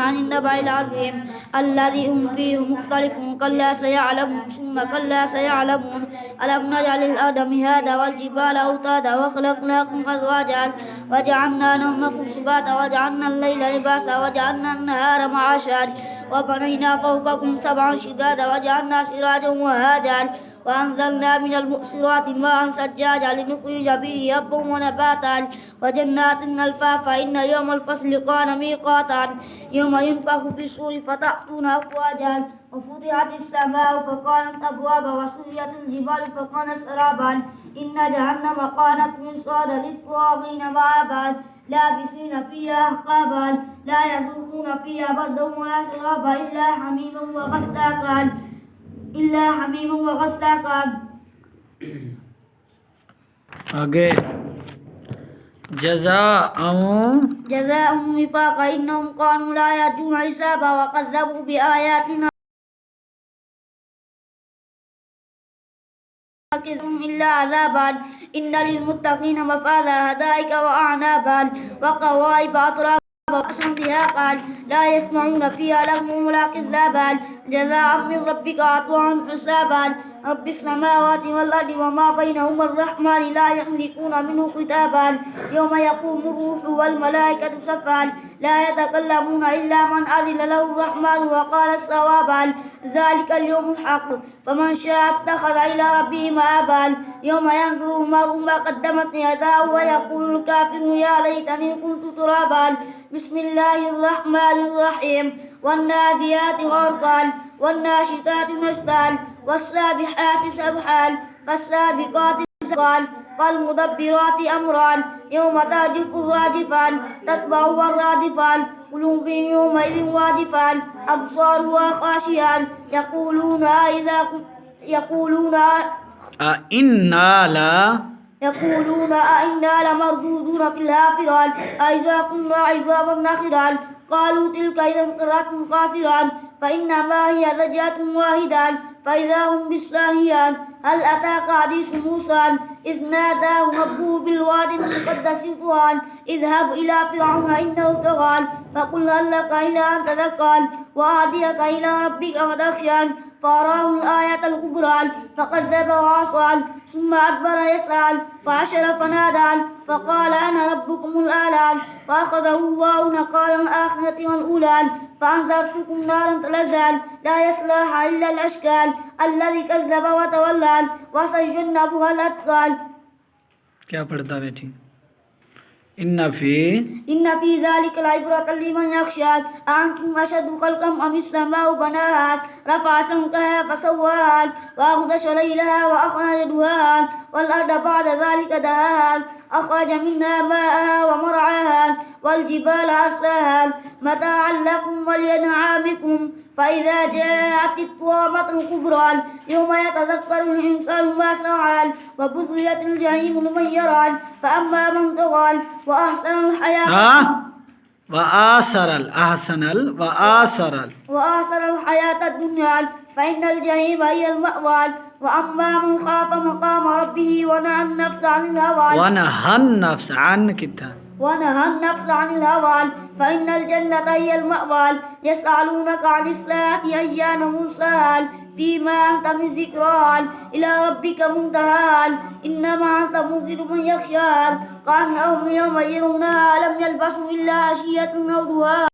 عن النبأ العظيم الذي هم فيه مختلفون كلا سيعلمون ثم كلا سيعلمون ألم نجعل الأرض مهادا والجبال أوتادا وخلقناكم أزواجا وجعلنا نومكم سباتا وجعلنا الليل لباسا وجعلنا النهار معاشا وبنينا فوقكم سبعا شدادا وجعلنا سراجا وهاجا وأنزلنا من المؤسرات ماء ثجاجا لنخرج به حبا ونباتا وجنات ألفافا إن يوم الفصل كان ميقاتا يوم ينفخ في الصور فتأتون أفواجا وفتحت السماء فكانت أبوابا وسيرت الجبال فكانت سرابا إن جهنم كانت مرصادا للطاغين مآبا لابسين فيها أحقابا لا يذوقون فيها بردا ولا شرابا إلا حميما وغساقا आगे جزاء وفاقا إنهم كانوا لا يرجون حسابا وكذبوا بآياتنا إلا عذابا إن للمتقين مفازا حدائق وأعنابا وكواعب أترابا وكأسا دهاقا لا يسمعون فيها لغوا ولا كذابا جزاء من ربك عطاء حسابا رب السماوات والأرض وما بينهما الرحمن لا يملكون منه خطابا يوم يقوم الروح والملائكة صفا لا يتكلمون إلا من أذن له الرحمن وقال صوابا ذلك اليوم الحق فمن شاء اتخذ إلى ربه مآبا يوم ينظر المرء ما قدمت يداه ويقول الكافر يا ليتني كنت ترابا بسم الله الرحمن الرحيم والنازعات غرقا والناشطات نشطا والسابحات سبحا فالسابقات سبقا فالمدبرات أمرا يوم ترجف الراجفا تتبعها الرادفا قلوب يومئذ واجفا أبصارها خاشعا يقولون أئنا لمردودون في الحافرة أئذا كنا عظاما نخرا قالوا تلك إذا كرة خاسرا فإنما هي زجرة واحدة فإذا هم بالساهيان هل أتاك حديث موسى إذ ناداه ربه بالوادي المقدس طوى اذهب إلى فرعون إنه طغى فقل هل لك إلى أن تزكى وأهديك إلى ربك فتخشى فأراه الآية الكبرى فكذب وعصى ثم أدبر يسعى فحشر فنادى فقال أنا ربكم الأعلى فأخذه الله نكال الآخرة والأولى فأنذرتكم نارا تلظى لا يصلاها إلا الأشقى الذي كذب وتولى وسيجنبها الأتقى क्या पढ़ता बेटी إن في ذلك العبرة لمن يخشى أنتم أشد خلقا أم السماء بناها رفع سمكها فسواها وأغطش ليلها وأخرج دهاها والأرض بعد ذلك دهاها أخرج منها ماءها ومرعاها والجبال أرساها متاعا لكم ولأنعامكم فإذا جاءت الطامة الكبرى يوم يتذكر الإنسان ما سعى وبثيت الجحيم لمن يرى فأما من طغى وأحسن الحياة الدنيا فإن الجحيم هي المأوى وأما من خاف مقام ربه ونهى النفس عن الهوى فإن الجنة هي المأوى يسألونك عن الساعة أيان مرساها فيما أنت من ذكراها إلى ربك منتهاها إنما أنت منذر من يخشاها كأنهم يوم يرونها لم يلبسوا إلا عشية أو ضحاها